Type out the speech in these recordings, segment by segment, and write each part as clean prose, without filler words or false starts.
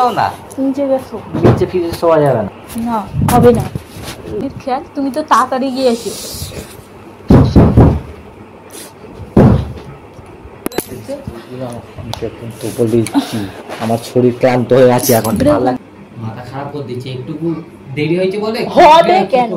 দাও না, নিচে গেছো, নিচে ফিরে শোয়া যাবে না। না হবে না, খেয়াল তুমি তো তাড়াতাড়ি গিয়েছো। আমার শরীর ক্লান্ত হয়ে আছে এখন, মাথা খারাপ করে দিচ্ছে, একটু দেরি হয়েছে বলে হবে কেন?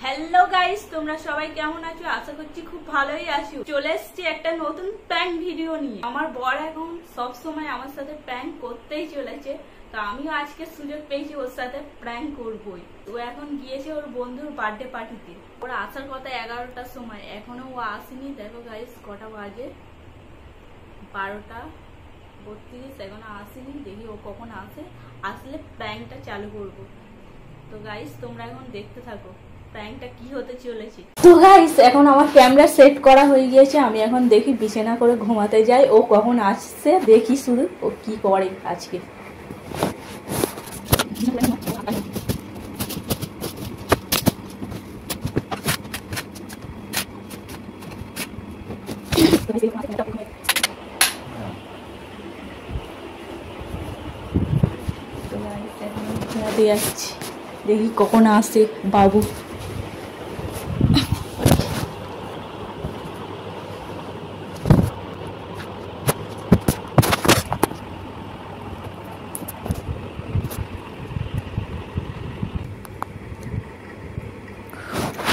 হ্যালো গাইস, তোমরা সবাই কেমন আছো? আশা করছি খুব ভালোই আছো। চলে এসেছি একটা নতুন প্র্যাঙ্ক ভিডিও নিয়ে। আমার বর এখন সব সময় আমার সাথে প্র্যাঙ্ক করতেই চলেছে, তো আমিও আজকে সুযোগ পেয়েছি ওর সাথে প্র্যাঙ্ক করবই। ও এখন গিয়েছে ওর বন্ধুর বার্থডে পার্টিতে। ওর আসার কথা 11টার সময়, এখনো ও আসেনি। দেখো গাইস কটা বাজে, 12:32, এখনো আসেনি। দেখি ও কখন আসে, আসলে প্র্যাঙ্কটা চালু করবো। তো গাইস তোমরা এখন দেখতে থাকো প্র্যাঙ্কটা কি হতে চলেছে। তো গাইস এখন আমার ক্যামেরা সেট করা হয়ে গিয়েছে, আমি এখন দেখি বিছানা করে ঘুমাতে যাই। ও কখন আসছে দেখি শুরু, ও কি করে আজকে। ঘুমাতে যাচ্ছি, দেখি কখন আসে বাবু।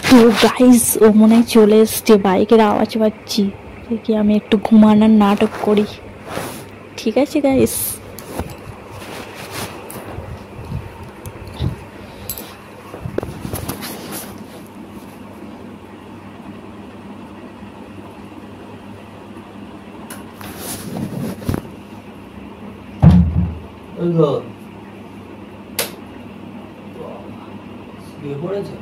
তো গাইস ও মনে হয় চলে এসছে, বাইকের আওয়াজ পাচ্ছি। দেখি আমি একটু ঘুমানোর নাটক করি, ঠিক আছে গাইস? শুয়ে পড়েছে,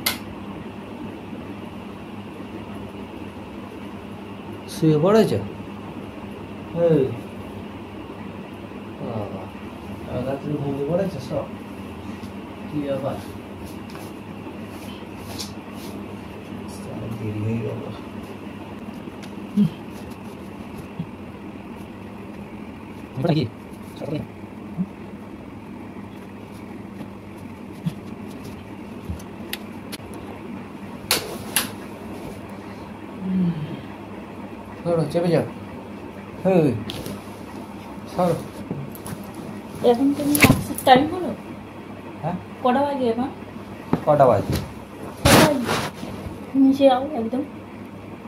শুয়ে পড়েছে। রাত্রে ঘুমিয়ে পড়েছে সব, কি ব্যাপার? দেরি হয়ে গেল। কি চেপে যাও। এখন তুমি আসার টাইম হলো? হ্যাঁ, কটা বাজে এখন? কটা বাজে? নিচে যাও, একদম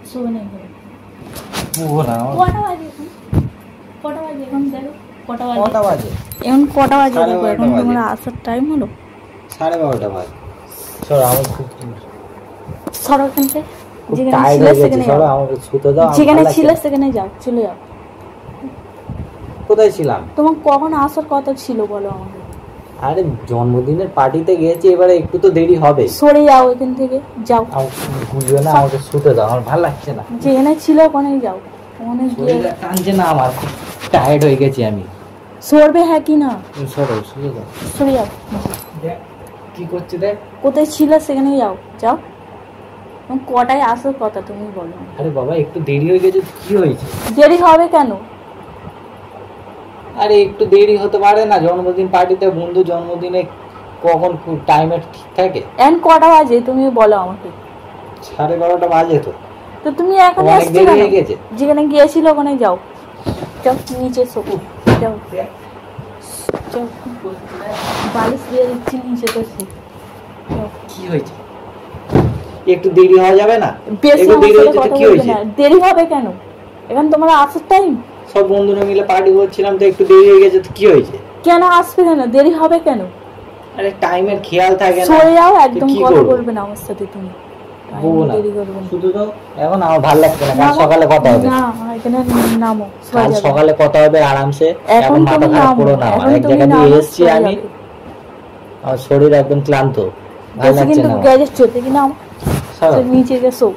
শুয়ে নেই। কটা বাজে এখন? কটা বাজে এখন? দেখো কটা বাজে, কটা বাজে এখন কটা বাজে দেখো। এখন তোমার আসার টাইম হলো 12:30 বাজে। সরো, আমার খুব সরো এখান থেকে, যেখানে ছিল সেখানে যাও, চলে যাও। কোথায় ছিলাম? তোমার কখন আসার কথা ছিল বলো আমাকে? আরে জন্মদিনের পার্টিতে গেছি, এবারে একটু তো দেরি হবে। সরে যাও এখান থেকে, যাও। বুঝবে না, আমাকে শুতে দাও, আমার ভালো লাগছে না। যেখানে ছিল ওখানে যাও। টানছে না, আমার খুব টায়ার্ড হয়ে গেছি আমি। সরবে হ্যাঁ কি না? সরো, শুয়ে যাও, সরে যাও। কি করছে দেখ, কোথায় ছিল সেখানে যাও, যাও। কটায় আসার কথা তুমি বলো? আরে বাবা একটু দেরি হয়ে গেছে, কি হয়েছে? দেরি হবে কেন? আরে একটু দেরি হতে পারে না, জন্মদিন পার্টিতে বন্ধু জন্মদিনে কখন টাইমের ঠিক থাকে? এখন কটা বাজে তুমি বলো আমাকে? 12:30 বাজে তো। তো তুমি এখন অনেক দেরি হয়ে গেছে। যেখানে গিয়েছিল ওখানে যাও, যাও নিচে শোকো, যাও যাও। বালিশ দিয়ে দিচ্ছি, নিচে তো শো। কি হয়েছে? একটু দেরি হওয়া যাবে না? দেরি হবে কেন? এখন তোমার আসার টাইম। সব বন্ধুরা মিলে পার্টি করছিলাম, তো একটু দেরি হয়ে গেছে, তো কি হয়েছে? কেন আসবে কেন? দেরি হবে কেন? আরে টাইমের খেয়াল থাকে না। সরে যাও, একদম কথা বলবে না আমার সাথে তুমি। দেরি করবে না শুধু তো। এখন আমার ভালো লাগছে না, কাল সকালে কথা হবে। না এখানে নামো, কাল সকালে কথা হবে আরামসে। এখন মাথা খারাপ করো না, আমার এক জায়গা দিয়ে এসেছি আমি, আমার শরীর একদম ক্লান্ত, ভালো লাগছে না। গ্যাজেট চলতে কি নাও, নিচে গেছো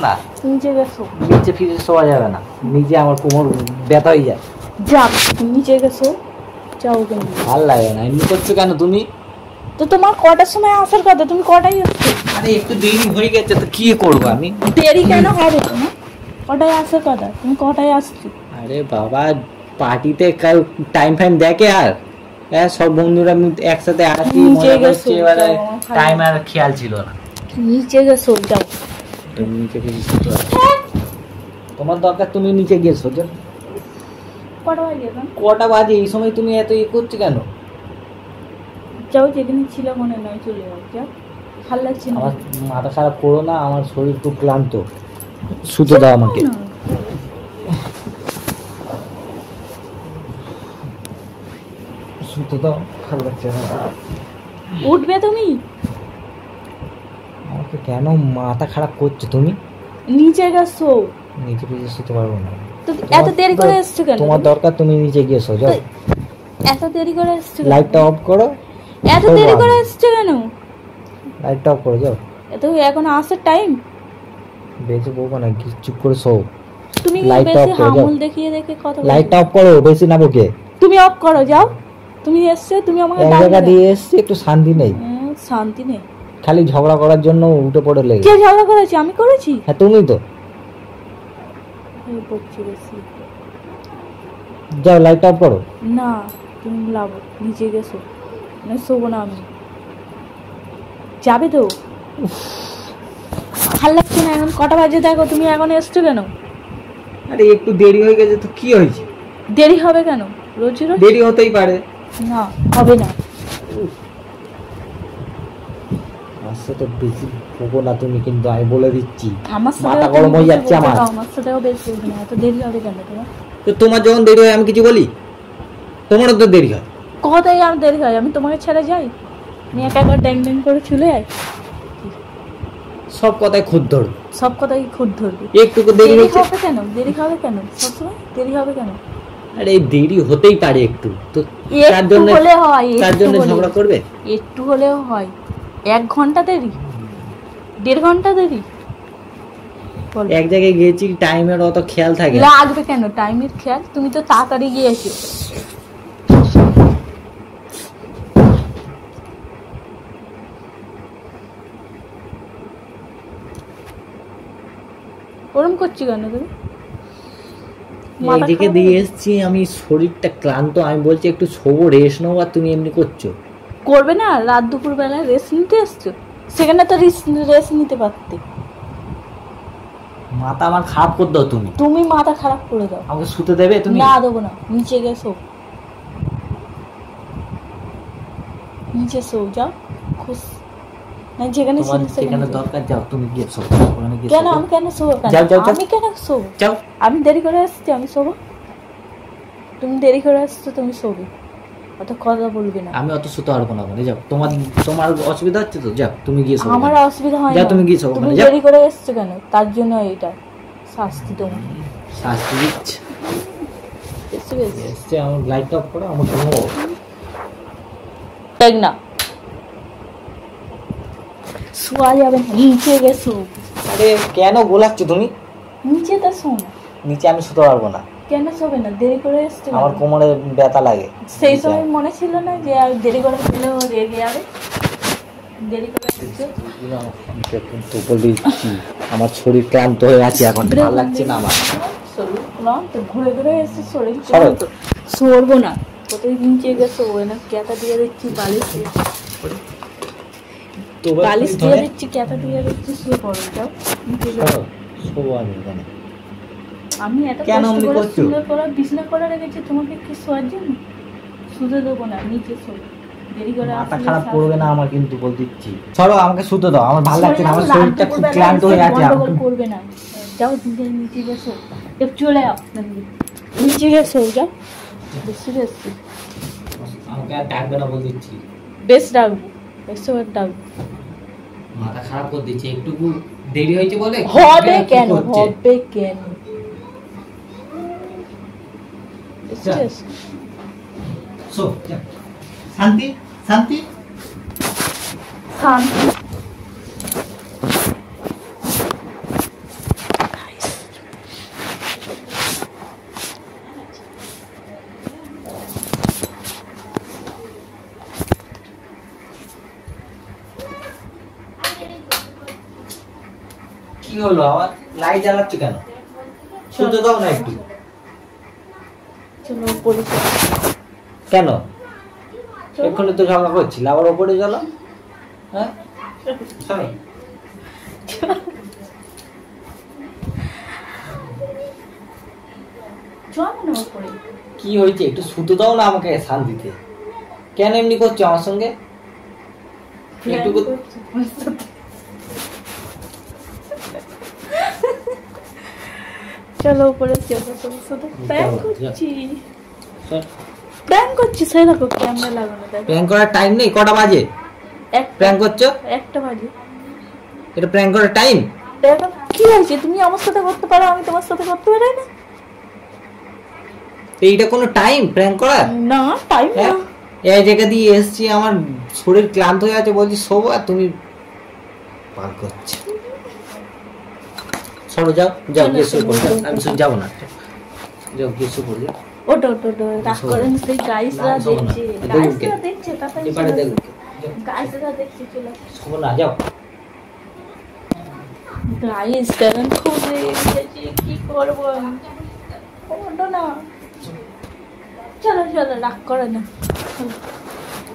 না, নিচে গেছো, নিচে ফিরে শোয়া যাবে না, নিচে আমার কোমর ব্যথা হয়ে যায়। যাও নিচে গেছো, যাও। কিন্তু ভালো লাগে না, এমনি করছো কেন তুমি? তো তোমার কটার সময় আসার কথা, তুমি কটায় আসছো? আরে একটু দেরি হয়ে গেছে তো কি করব আমি? দেরি কেন হবে তোমার? কটায় আসার কথা, তুমি কটায় আসছো? আরে বাবা পার্টিতে কাল টাইম ফাইম দেখে আর সব বন্ধুরা একসাথে আসি মজা করছি, এবারে টাইম আর খেয়াল ছিল না। নিচে গেছো, যাও তুমি নিচে গিয়ে শুতে পারো। তোমার দরকার তুমি নিচে গিয়ে শোতে। কটা বাজে এখন? কটা বাজে এই সময় তুমি এত করছো কেন? যাও, যেদিন ছিল মনে নয় চলে যাও, যাও, ভালো লাগছে না। আমার মাথা খারাপ করো না, আমার শরীর খুব ক্লান্ত, শুতে দাও আমাকে। শুতে দাও, ভালো লাগছে না। উঠবে তুমি? আমাকে কেন মাথা খারাপ করছো তুমি? নিচে গেছো। নিচে গিয়ে শুতে পারবো না। তো এত দেরি করে এসছো কেন? তোমার দরকার তুমি নিচে গিয়ে শো, যাও। এত দেরি করে এসছো? লাইটটা অফ করো। এত দেরি করে এসছো কেন? লাইটটা অফ করো, যাও। এত এখন আসার টাইম? বেশি বলবো না, চুপ করে শো। তুমি লাইটটা বেশি অফ করো, যাও। হামুল দেখিয়ে দেখে কথা বলো। লাইটটা অফ করো, বেশি না বকে। তুমি অফ করো, যাও। তুমি এসছো, তুমি আমাকে এক জায়গা দিয়ে এসছি, একটু শান্তি নেই। শান্তি নেই? খালি ঝগড়া করার জন্য উঠে পড়ে লেগে। কে ঝগড়া করেছে? আমি করেছি? হ্যাঁ তুমি তো। যাও লাইট অফ করো। না তুমি লাভ নিচে গেছো, না শোবো না আমি। যাবে তো? ভাল লাগছে না এখন। কটা বাজে দেখো, তুমি এখন এসছো কেন? আরে একটু দেরি হয়ে গেছে তো কি হয়েছে? দেরি হবে কেন? রোজ রোজ দেরি হতেই পারে। না, হবে না। আমার সাথে বেশি বকো না তুমি, কিন্তু আমি বলে দিচ্ছি আমার সাথে মাথা গরম হয়ে যাচ্ছে আমার। আমার সাথেও বেশি হবে না। এত দেরি হবে কেন তোমার? তো তোমার যখন দেরি হয় আমি কিছু বলি? তোমারও তো দেরি হয়। কথাই আর দেরি হয়? আমি তোমাকে ছেড়ে যাই? আমি একা একা ড্যাং ড্যাং করে চলে যাই? সব কথায় খুদ ধরো। সব কথাই খুদ ধরবে? একটু দেরি হচ্ছে হবে কেন? দেরি হবে কেন? সবসময় দেরি হবে কেন? আরে দেরি হতেই পারে একটু, তো তার একটু জন্য হলে হয়, তার জন্য ঝগড়া করবে? একটু হলেও হয়। 1 ঘন্টা দেরি, 1.5 ঘন্টা দেরি? এক জায়গায় গিয়েছি, টাইমের অত খেয়াল থাকে না। লাগবে কেন টাইমের খেয়াল? তুমি তো তাড়াতাড়ি গিয়েছো। ওরম করছি কেন তুমি? এইদিকে দিয়ে এসছি আমি, শরীরটা ক্লান্ত, আমি বলছি একটু শোবো, রেস্ট নেবো, আর তুমি এমনি করছো। করবে না? রাত দুপুর বেলা রেস্ট নিতে এসছো? সেখানে তো রেস্ট নিতে পারতে। মাথা আমার খারাপ করে দাও তুমি। তুমি মাথা খারাপ করে দাও। আমাকে শুতে দেবে তুমি? না দেবো না। নিচে গেছো, নিচে শো, যাও। খুশ না যেখানে সেখানে দরকার, যাও তুমি গিয়ে শো। ওখানে গিয়ে কেন? আমি কেন শোবো? আমি কেন শোবো? যাও। আমি দেরি করে আসছি, আমি শোবো? তুমি দেরি করে আসছো, তুমি শোবে। অত কথা বলবে না। আমি অত শুতে পারবো না, মানে যাও। তোমার অসুবিধা হচ্ছে তো, যাও তুমি গিয়ে শো। আমার অসুবিধা হয় না, যাও তুমি গিয়ে শো। তুমি দেরি করে এসছো কেন, তার জন্য এটা শাস্তি তোমার। শাস্তি দিচ্ছে? এসছে আমার লাইট অফ করো, আমার ঘুমো। দেখ না, শোয়া যাবে না, নিচে গেছো। আরে কেন গোলাচ্ছ তুমি? নিচে তো শো না। নিচে আমি শুতে পারবো না। কেন শোবে না? দেরি করে এসছো? আমার কোমরে ব্যথা লাগে। সেই সময় মনে ছিল না যে আর দেরি করে গেলেও রেগে যাবে? দেরি করে এসছো। তো বলছি আমার শরীর ক্লান্ত হয়ে আছে, এখন ভালো লাগছে না আমার। শরীর ক্লান্ত, ঘুরে ঘুরে এসে শরীর ক্লান্ত। সরবো না। কোথায় নিচে গেছো? না ক্যাটা দিয়ে দিচ্ছি, বালিশ বালিশ দিয়ে দিচ্ছি, ক্যাটা দিয়ে দিচ্ছি, শুয়ে পড়ো, যাও। আমি এত কষ্ট করে সুন্দর করে বিছানা করে রেখেছি তোমাকে কি শোয়ার জন্য? শুতে দেবো না, নিচে শো। দেরি করে মাথা খারাপ করবে না আমার, কিন্তু বল দিচ্ছি। চলো আমাকে শুতে দাও, আমার ভালো লাগছে না, আমার শরীরটা খুব ক্লান্ত হয়ে আছে। গন্ডগোল করবে না, যাও নিচে গেছো। চলে যাও, নিচে গেছো, যাও। বেশি বেশি আমাকে আর ডাকবে না বল দিচ্ছি। বেশ ডাকবো, বেশি ডাকবো। মাথা খারাপ করে দিচ্ছে, একটু দেরি হয়েছে বলে হবে কেন? হবে কেন? শান্তি শান্তি শান্তি। কি হলো আবার লাইট জ্বালাচ্ছ কেন? শুতে দাও না একটু। চলো উপরে চলো। কেন এক্ষুনি তো ঝগড়া করছিল, আবার উপরে চলো। হ্যাঁ চলো। কি হয়েছে একটু শুতে দাও না আমাকে শান্তিতে। কেন এমনি করছো আমার সঙ্গে? একটু চলো উপরে চলো। শুধু প্র্যাঙ্ক করছি, প্র্যাঙ্ক করছি। সেই দেখো ক্যামেরা লাগানো। প্র্যাঙ্ক করার টাইম নেই। কটা বাজে প্র্যাঙ্ক করছো? 1টা বাজে। এটা প্র্যাঙ্ক করার টাইম? কি হয়েছে? তুমি আমার সাথে করতে পারো, আমি তোমার সাথে করতে পারি না? এইটা কোনো টাইম প্র্যাঙ্ক করার? না টাইম না। এই জায়গা দিয়ে এসেছি, আমার শরীর ক্লান্ত হয়ে আছে, বলছি শোবো আর তুমি পার করছো। সরো যাও যাও গিয়ে শুয়ে পড়ো। আমি শুয়ে যাবো না, যাও গিয়ে শুয়ে পড়ো। ওটো রাগ করেন। সেই গাইসরা দেখছে, গাইসরা দেখছে। এবারে দেখো গাইসরা দেখছে। চলো শোবো না, যাও। গাইস এখন খুব রেগে গেছে, কি করবো? ওটো না। চলো রাগ করে না।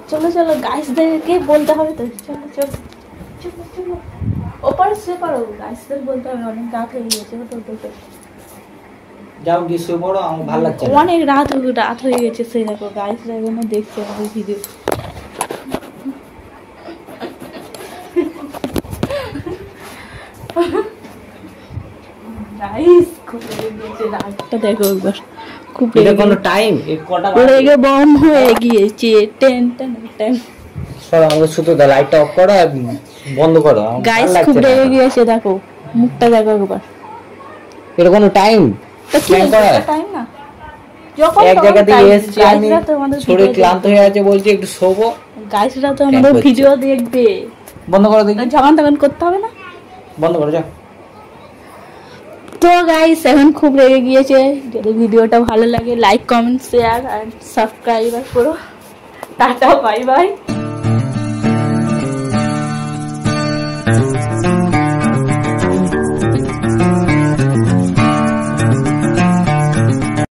চলো গাইসদেরকে বলতে হবে তো। চলো ওপারে শুয়ে পড়ো। গাইসদের বলতে হবে, অনেক রাত হয়ে গেছে। ওটো যাও গিয়ে শুয়ে পড়ো, আমার ভালো লাগছে না। অনেক রাত হয়ে গেছে। সেই দেখো গাইসরা এখনো দেখছে আমাদের ভিডিও। গাইস খুব রেগে গেছে, রাগটা দেখো একবার। খুব এটা কোনো টাইম? এই কটা রেগে বম হয়ে গিয়েছে। টেন। সরো আমাকে শুতে দাও, লাইটটা অফ করো আর বন্ধ করো। গাইস খুব রেগে গিয়েছে, দেখো মুখটা দেখো একবার। এটা কোনো টাইম? টাইম না। যখন এক জায়গা দিয়ে এসেছি আমি, শরীর ক্লান্ত হয়ে আছে, বলছি একটু শোবো। গাইসরা তো আমাদের ভিডিও দেখবে। বন্ধ করো দেখি। ঝগড়া করতে হবে না। বন্ধ করো যাও। তো গাইস এখন খুব রেগে গিয়েছে। যদি ভিডিওটা ভালো লাগে লাইক কমেন্ট শেয়ার আর সাবস্ক্রাইব করো। Tata bye bye.